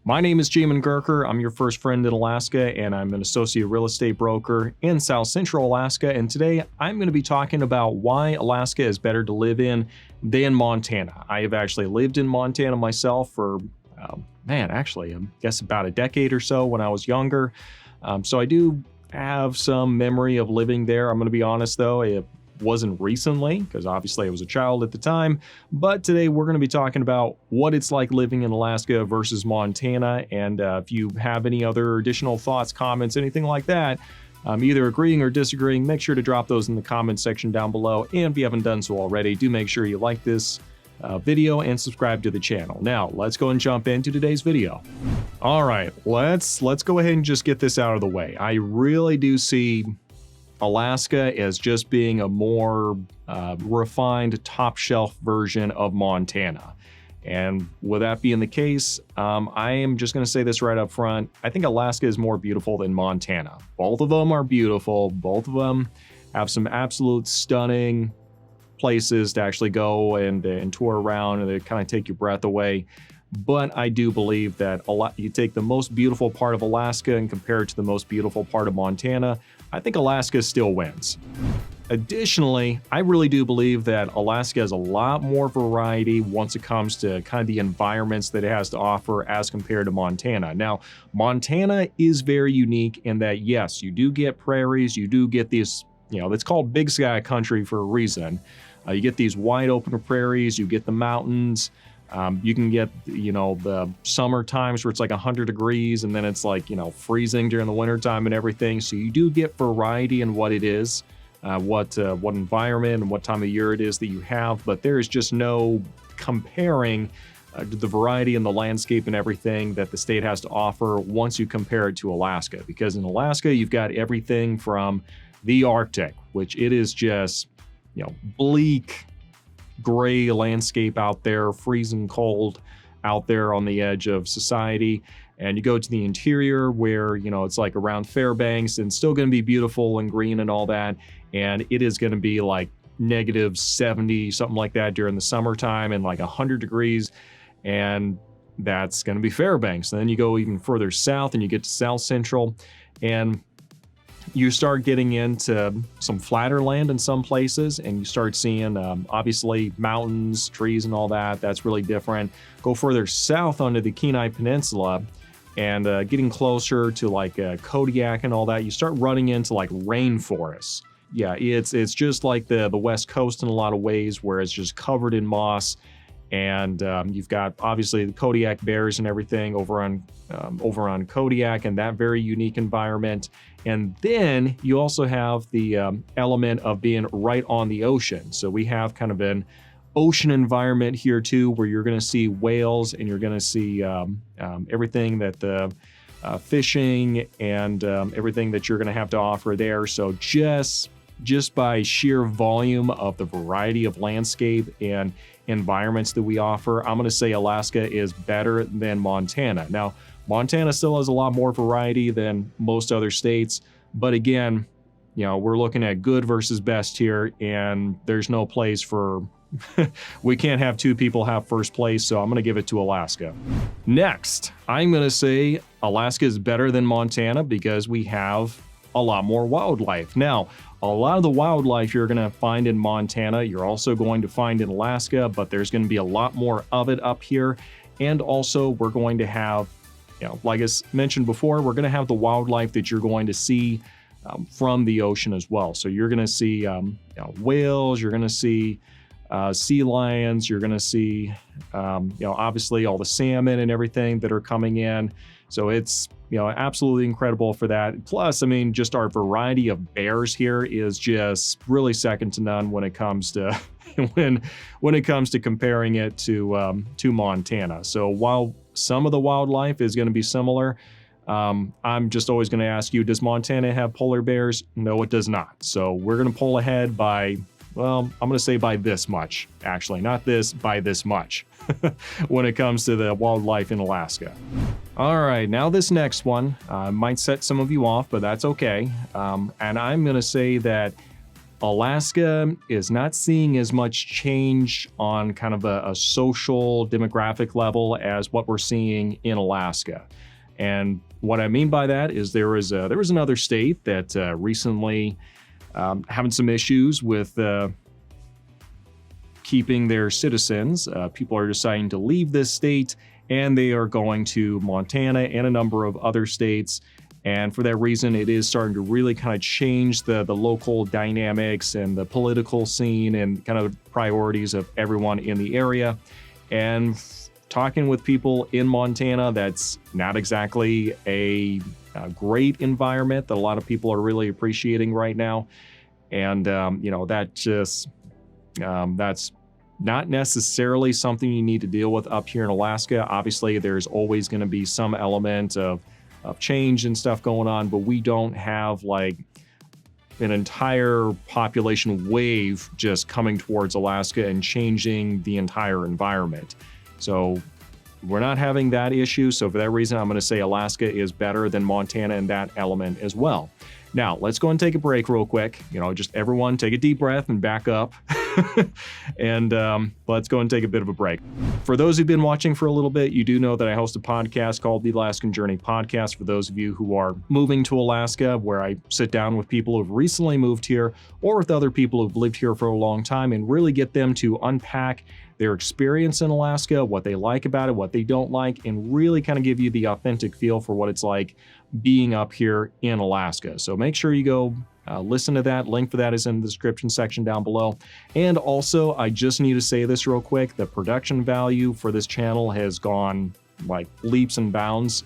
My name is Jamin Gerker. I'm your first friend in Alaska, and I'm an associate real estate broker in South Central Alaska. And today I'm going to be talking about why Alaska is better to live in than Montana. I have actually lived in Montana myself for, I guess about a decade or so when I was younger. So I do have some memory of living there. I'm going to be honest though, it wasn't recently because obviously I was a child at the time. But today we're going to be talking about what it's like living in Alaska versus Montana. And if you have any other additional thoughts, comments, anything like that, either agreeing or disagreeing, make sure to drop those in the comments section down below. And if you haven't done so already, do make sure you like this video and subscribe to the channel. Now let's go and jump into today's video. All right, let's go ahead and just get this out of the way. I really do see Alaska as just being a more refined top shelf version of Montana. And with that being the case, I am just going to say this right up front. I think Alaska is more beautiful than Montana. Both of them are beautiful. Both of them have some absolute stunning places to actually go and tour around, and they kind of take your breath away. But I do believe that you take the most beautiful part of Alaska and compare it to the most beautiful part of Montana, I think Alaska still wins. Additionally, I really do believe that Alaska has a lot more variety once it comes to kind of the environments that it has to offer as compared to Montana. Now, Montana is very unique in that, yes, you do get prairies, you do get these, it's called big sky country for a reason. You get these wide open prairies, you get the mountains. You can get, the summer times where it's like 100 degrees and then it's like, freezing during the winter time and everything. So you do get variety in what it is, what environment and what time of year it is that you have, but there is just no comparing the variety and the landscape and everything that the state has to offer once you compare it to Alaska. Because in Alaska, you've got everything from the Arctic, which it is just, bleak, gray landscape out there, freezing cold out there on the edge of society. And you go to the interior where, it's like around Fairbanks and still going to be beautiful and green and all that. And it is going to be like -70, something like that during the summertime and like 100 degrees. And that's going to be Fairbanks. And then you go even further south and you get to South Central and you start getting into some flatter land in some places, and you start seeing obviously mountains, trees, and all that. That's really different. Go further south onto the Kenai Peninsula, and getting closer to like Kodiak and all that, you start running into like rainforests. Yeah, it's just like the West Coast in a lot of ways, where it's just covered in moss. And you've got obviously the Kodiak bears and everything over on Kodiak, and that very unique environment. And then you also have the element of being right on the ocean. So we have kind of an ocean environment here too, where you're going to see whales and you're going to see everything that the fishing and everything that you're going to have to offer there. So just by sheer volume of the variety of landscape and environments that we offer, I'm going to say Alaska is better than Montana. Now, Montana still has a lot more variety than most other states, but again, we're looking at good versus best here, and there's no place for we can't have two people have first place, so I'm going to give it to Alaska. Next, I'm going to say Alaska is better than Montana because we have a lot more wildlife. Now, a lot of the wildlife you're going to find in Montana, you're also going to find in Alaska, but there's going to be a lot more of it up here. And also we're going to have, like I mentioned before, we're going to have the wildlife that you're going to see from the ocean as well. So you're going to see whales, you're going to see sea lions, you're going to see, obviously all the salmon and everything that are coming in. So it's, absolutely incredible for that. Plus, just our variety of bears here is just really second to none when it comes to when it comes to comparing it to Montana. So while some of the wildlife is going to be similar, I'm just always going to ask you, does Montana have polar bears? No, it does not. So we're going to pull ahead by, well, I'm going to say by this much, actually, not this, by this much when it comes to the wildlife in Alaska. All right, now this next one might set some of you off, but that's okay. And I'm going to say that Alaska is not seeing as much change on kind of a social demographic level as what we're seeing in Alaska. And what I mean by that is there was another state that recently having some issues with keeping their citizens. People are deciding to leave this state, and they are going to Montana and a number of other states. And for that reason, it is starting to really kind of change the local dynamics and the political scene and kind of priorities of everyone in the area. And talking with people in Montana, that's not exactly a great environment that a lot of people are really appreciating right now. And, that just, that's not necessarily something you need to deal with up here in Alaska. Obviously, there's always going to be some element of change and stuff going on, but we don't have like an entire population wave just coming towards Alaska and changing the entire environment. So we're not having that issue. So for that reason, I'm going to say Alaska is better than Montana in that element as well. Now, let's go and take a break real quick. Just everyone take a deep breath and back up. And let's go and take a bit of a break. For those who've been watching for a little bit, you do know that I host a podcast called The Alaskan Journey Podcast for those of you who are moving to Alaska, where I sit down with people who've recently moved here or with other people who've lived here for a long time and really get them to unpack their experience in Alaska, what they like about it, what they don't like, and really kind of give you the authentic feel for what it's like being up here in Alaska. So make sure you go listen to that. Link for that is in the description section down below. And also, I just need to say this real quick. The production value for this channel has gone like leaps and bounds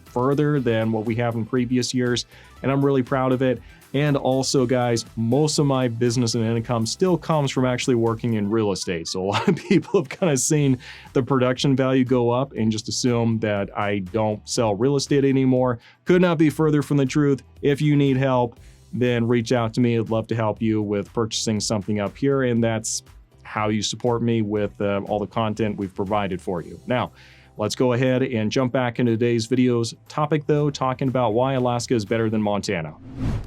further than what we have in previous years, and I'm really proud of it. And also, guys, most of my business and income still comes from actually working in real estate. So a lot of people have kind of seen the production value go up and just assume that I don't sell real estate anymore. Could not be further from the truth. If you need help, then reach out to me. I'd love to help you with purchasing something up here. And that's how you support me with all the content we've provided for you. Now, let's go ahead and jump back into today's video's topic, though, talking about why Alaska is better than Montana.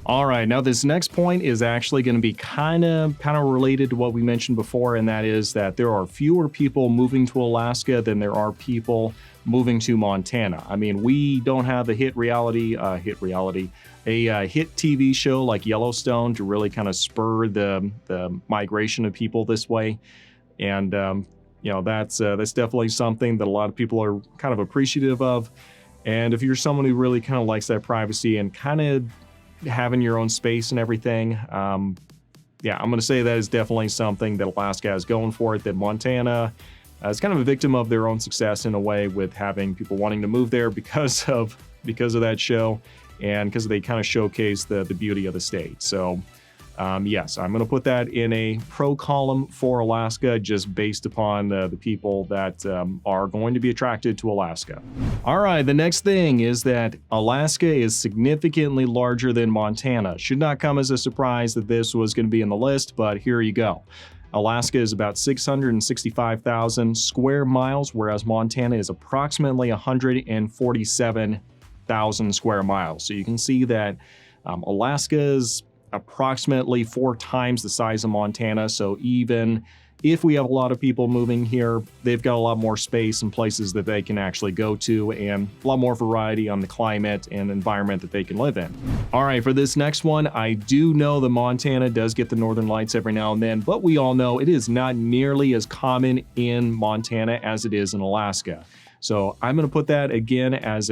All right, now this next point is actually going to be kind of related to what we mentioned before, and that is that there are fewer people moving to Alaska than there are people moving to Montana. I mean, we don't have a hit TV show like Yellowstone to really kind of spur the migration of people this way, and that's definitely something that a lot of people are kind of appreciative of. And if you're someone who really kind of likes that privacy and kind of having your own space and everything, I'm going to say that is definitely something that Alaska has going for it, that Montana is kind of a victim of their own success in a way, with having people wanting to move there because of that show and because they kind of showcase the beauty of the state. So yes, I'm going to put that in a pro column for Alaska, just based upon the people that are going to be attracted to Alaska. All right, the next thing is that Alaska is significantly larger than Montana. Should not come as a surprise that this was going to be in the list, but here you go. Alaska is about 665,000 square miles, whereas Montana is approximately 147,000 square miles. So you can see that Alaska is approximately 4 times the size of Montana. So even if we have a lot of people moving here, they've got a lot more space and places that they can actually go to, and a lot more variety on the climate and environment that they can live in. All right, for this next one, I do know that Montana does get the northern lights every now and then, but we all know it is not nearly as common in Montana as it is in Alaska. So I'm going to put that again as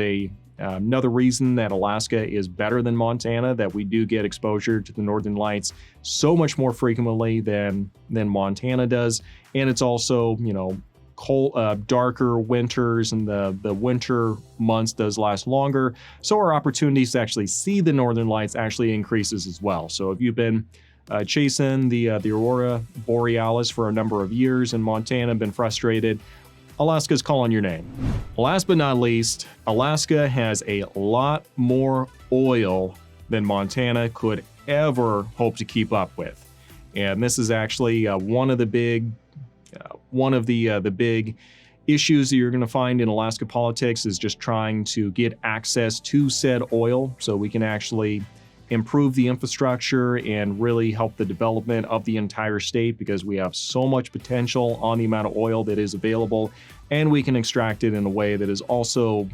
another reason that Alaska is better than Montana, that we do get exposure to the northern lights so much more frequently than Montana does. And it's also, cold, darker winters, and the winter months does last longer. So our opportunities to actually see the northern lights actually increases as well. So if you've been chasing the aurora borealis for a number of years in Montana, been frustrated, Alaska's calling your name. Last but not least, Alaska has a lot more oil than Montana could ever hope to keep up with. And this is actually one of the big issues that you're going to find in Alaska politics, is just trying to get access to said oil so we can actually improve the infrastructure and really help the development of the entire state, because we have so much potential on the amount of oil that is available, and we can extract it in a way that is also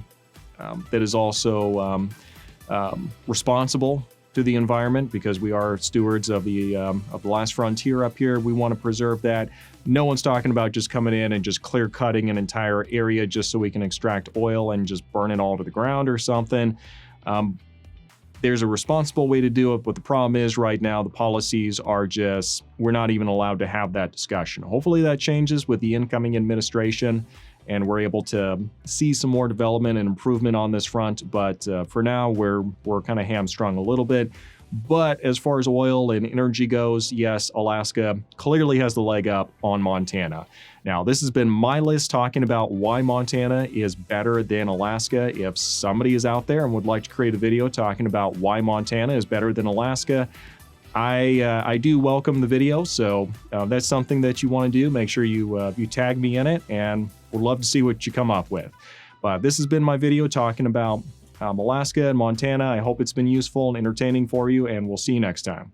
responsible to the environment, because we are stewards of the last frontier up here. We want to preserve that. No one's talking about just coming in and just clear cutting an entire area just so we can extract oil and just burn it all to the ground or something. There's a responsible way to do it, but the problem is right now the policies are just, we're not even allowed to have that discussion. Hopefully that changes with the incoming administration and we're able to see some more development and improvement on this front. But for now, we're kind of hamstrung a little bit. But as far as oil and energy goes, yes, Alaska clearly has the leg up on Montana. Now, this has been my list talking about why Montana is better than Alaska. If somebody is out there and would like to create a video talking about why Montana is better than Alaska, I do welcome the video. So that's something that you want to do. Make sure you tag me in it, and we'd love to see what you come up with. But this has been my video talking about Alaska and Montana. I hope it's been useful and entertaining for you, and we'll see you next time.